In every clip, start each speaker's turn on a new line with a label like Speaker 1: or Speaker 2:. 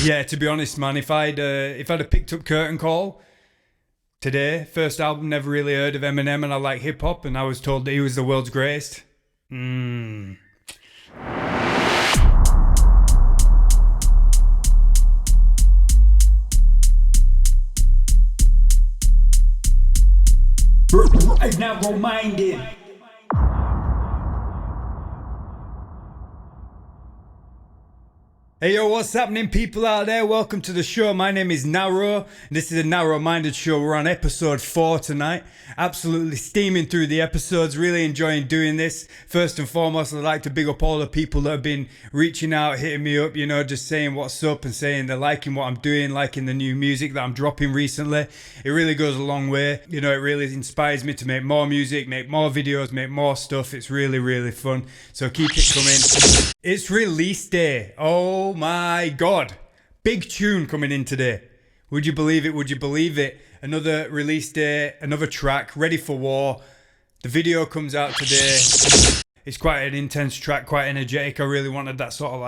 Speaker 1: Yeah, to be honest, man, if I'd have picked up Curtain Call today, first album, never really heard of Eminem, and I like hip hop, and I was told that he was the world's greatest. Narrow-minded. Hey yo, what's happening, people out there? Welcome to the show. My name is Naroe. This is a Narrow-minded show. We're on episode 4 tonight. Absolutely steaming through the episodes. Really enjoying doing this. First and foremost, I'd like to big up all the people that have been reaching out, hitting me up, just saying what's up and saying they're liking what I'm doing, liking the new music that I'm dropping recently. It really goes a long way. It really inspires me to make more music, make more videos, make more stuff. It's really, really fun. So keep it coming. It's release day. Oh my God. Big tune coming in today. Would you believe it? Would you believe it? Another release day, another track, Ready for War. The video comes out today. It's quite an intense track, quite energetic. I really wanted that sort of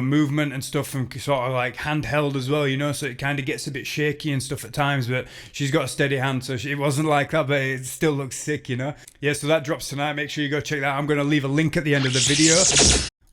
Speaker 1: movement and stuff, and sort of like handheld as well, so it kind of gets a bit shaky and stuff at times, but she's got a steady hand, so it wasn't like that, but it still looks sick, Yeah, so that drops tonight. Make sure you go check that out. I'm going to leave a link at the end of the video.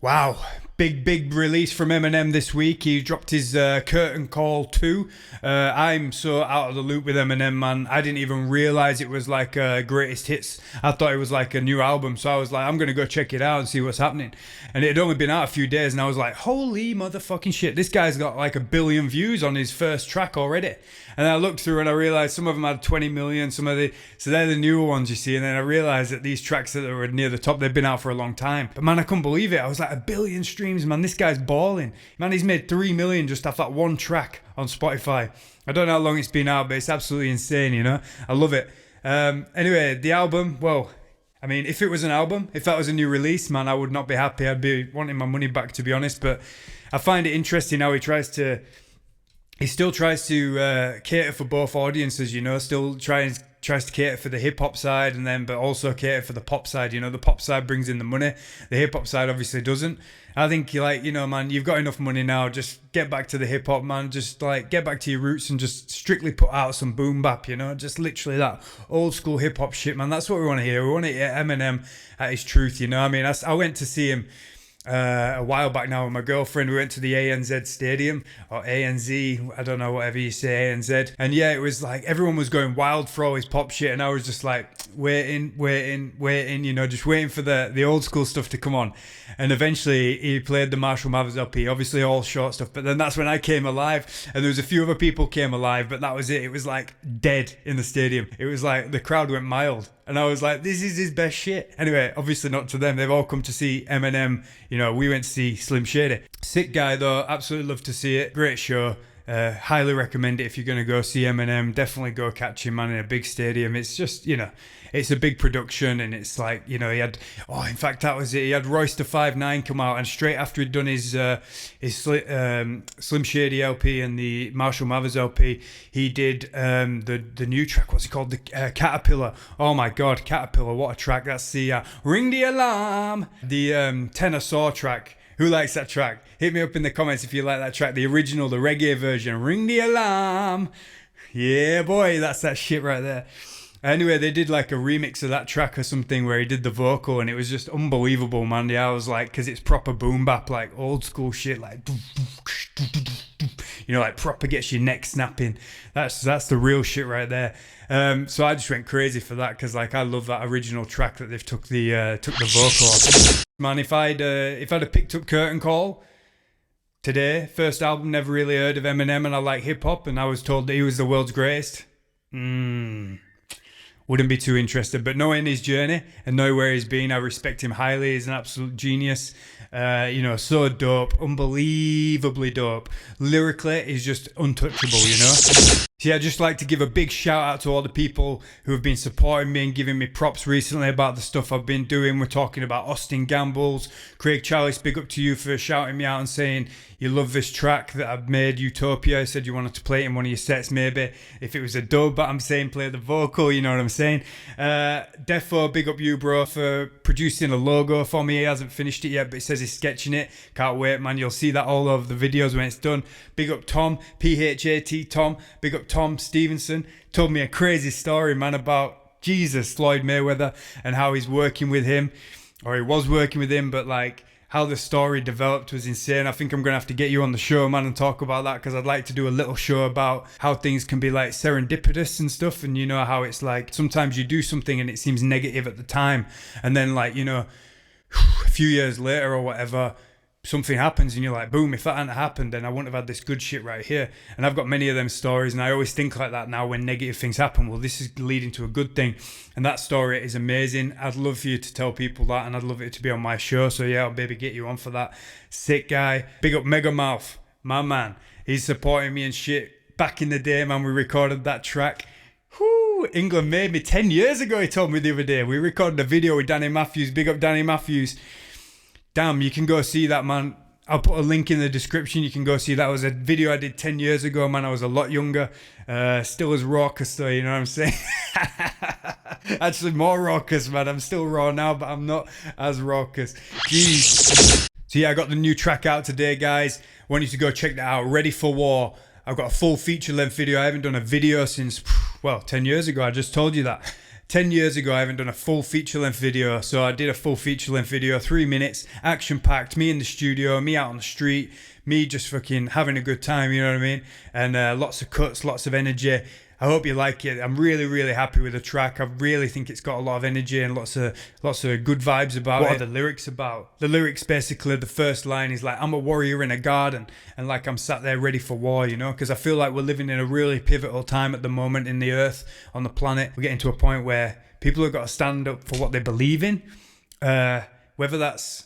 Speaker 1: Wow, big release from Eminem this week. He dropped his Curtain Call 2. I'm so out of the loop with Eminem, man. I didn't even realize it was like greatest hits. I thought it was like a new album, so I was like, I'm gonna go check it out and see what's happening. And it had only been out a few days, and I was like, holy motherfucking shit, this guy's got like 1 billion views on his first track already. And I looked through and I realized some of them had 20 million, so they're the newer ones, you see. And then I realized that these tracks that were near the top, they've been out for a long time. But man, I couldn't believe it. I was like, 1 billion streams, man. This guy's balling. Man, he's made 3 million just off that one track on Spotify. I don't know how long it's been out, but it's absolutely insane, I love it. Anyway, the album, well, I mean, if it was an album, if that was a new release, man, I would not be happy. I'd be wanting my money back, to be honest. But I find it interesting how he still tries to cater for both audiences, still tries to cater for the hip hop side, but also cater for the pop side. The pop side brings in the money, the hip hop side obviously doesn't. I think man, you've got enough money now. Just get back to the hip hop, man. Just get back to your roots and just strictly put out some boom bap. Just literally that old school hip hop shit, man. That's what we want to hear. We want to hear Eminem at his truth. I went to see him a while back now with my girlfriend. We went to the ANZ stadium, or ANZ, I don't know, whatever you say, ANZ. And yeah, it was like everyone was going wild for all his pop shit, and I was just like waiting, just waiting for the old school stuff to come on. And eventually he played the Marshall Mathers LP, obviously all short stuff, but then that's when I came alive, and there was a few other people came alive, but that was it. It was like dead in the stadium. It was like the crowd went mild, and I was like, this is his best shit. Anyway, obviously not to them. They've all come to see Eminem. We went to see Slim Shady. Sick guy though, absolutely love to see it. Great show. Highly recommend it if you're going to go see Eminem. Definitely go catch him, man, in a big stadium. It's just, it's a big production, and it's like, he had, in fact, that was it. He had Royce da 5'9" come out, and straight after he'd done his Slim Shady LP and the Marshall Mathers LP, he did the new track. What's it called? The Caterpillar. Oh my God, Caterpillar! What a track! That's the Ring the Alarm, the Tenor Saw track. Who likes that track? Hit me up in the comments if you like that track. The original, the reggae version. Ring the alarm. Yeah, boy, that's that shit right there. Anyway, they did like a remix of that track or something where he did the vocal, and it was just unbelievable, man. Yeah, I was like, because it's proper boom bap, like old school shit, like like proper gets your neck snapping. That's the real shit right there. So I just went crazy for that, because I love that original track that they've took the vocal off. Man, if I'd have picked up Curtain Call today, first album, never really heard of Eminem, and I like hip hop, and I was told that he was the world's greatest, wouldn't be too interested. But knowing his journey and knowing where he's been, I respect him highly. He's an absolute genius. So dope, unbelievably dope. Lyrically, he's just untouchable, So yeah, I'd just like to give a big shout out to all the people who have been supporting me and giving me props recently about the stuff I've been doing. We're talking about Austin Gambles, Craig Chalice, big up to you for shouting me out and saying, you love this track that I've made, Utopia. You said you wanted to play it in one of your sets, maybe. If it was a dub, but I'm saying play the vocal, you know what I'm saying? Defo, big up you, bro, for producing a logo for me. He hasn't finished it yet, but he says he's sketching it. Can't wait, man. You'll see that all over the videos when it's done. Big up Tom, PHAT Tom. Big up Tom Stevenson. Told me a crazy story, man, about Jesus, Floyd Mayweather, and how he's working with him, or he was working with him, but like how the story developed was insane. I think I'm gonna have to get you on the show, man, and talk about that, because I'd like to do a little show about how things can be like serendipitous and stuff, and you know how it's like sometimes you do something and it seems negative at the time, and then like, you know, a few years later or whatever, something happens and you're like, boom, if that hadn't happened, then I wouldn't have had this good shit right here. And I've got many of them stories, and I always think like that now when negative things happen. Well, this is leading to a good thing, and that story is amazing. I'd love for you to tell people that, and I'd love it to be on my show. So yeah, I'll maybe get you on for that. Sick guy. Big up Mega Mouth, my man. He's supporting me and shit. Back in the day, man, we recorded that track. Whoo, England made me 10 years ago, he told me the other day. We recorded a video with Danny Matthews. Big up Danny Matthews. Damn, you can go see that, man. I'll put a link in the description. You can go see that. It was a video I did 10 years ago, man. I was a lot younger. Still as raucous though, you know what I'm saying? Actually more raucous, man. I'm still raw now, but I'm not as raucous. Jeez. So yeah, I got the new track out today, guys. Want you to go check that out. Ready for War. I've got a full feature-length video. I haven't done a video since, well, 10 years ago. I just told you that. 10 years ago, I haven't done a full feature-length video, so I did a full feature-length video, 3 minutes, action-packed, me in the studio, me out on the street, me just fucking having a good time, you know what I mean? And lots of cuts, lots of energy. I hope you like it. I'm really, really happy with the track. I really think it's got a lot of energy and lots of good vibes about it. What are the lyrics about? The lyrics, basically, the first line is like, I'm a warrior in a garden, and like I'm sat there ready for war, you know? Because I feel like we're living in a really pivotal time at the moment in the earth, on the planet. We're getting to a point where people have got to stand up for what they believe in, whether that's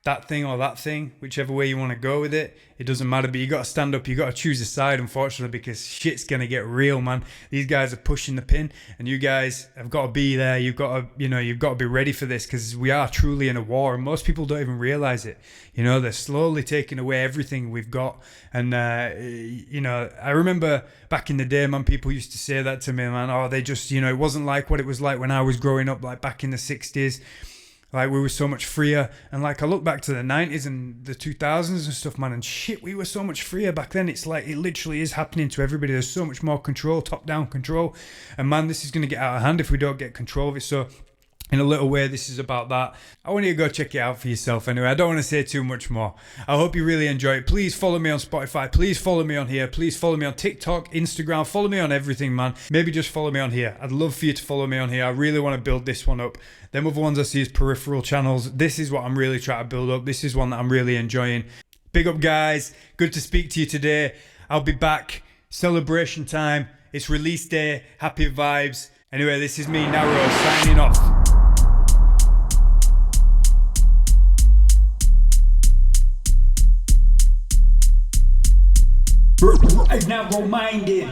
Speaker 1: that thing or that thing, whichever way you want to go with it, it doesn't matter. But you got to stand up, you got to choose a side, unfortunately, because shit's gonna get real, man. These guys are pushing the pin, and you guys have got to be there. You've got to, you know, you've got to be ready for this, because we are truly in a war, and most people don't even realize it. You know, they're slowly taking away everything we've got. And you know, I remember back in the day, man, people used to say that to me, man. Oh, they just, you know, it wasn't like what it was like when I was growing up, like back in the 60s. Like, we were so much freer. And like, I look back to the 90s and the 2000s and stuff, man, and shit, we were so much freer back then. It's like, it literally is happening to everybody. There's so much more control, top-down control. And man, this is going to get out of hand if we don't get control of it. So in a little way, this is about that. I want you to go check it out for yourself anyway. I don't want to say too much more. I hope you really enjoy it. Please follow me on Spotify. Please follow me on here. Please follow me on TikTok, Instagram. Follow me on everything, man. Maybe just follow me on here. I'd love for you to follow me on here. I really want to build this one up. Them other ones I see as peripheral channels. This is what I'm really trying to build up. This is one that I'm really enjoying. Big up, guys. Good to speak to you today. I'll be back. Celebration time. It's release day. Happy vibes. Anyway, this is me, Naroe, signing off. Right now, minded.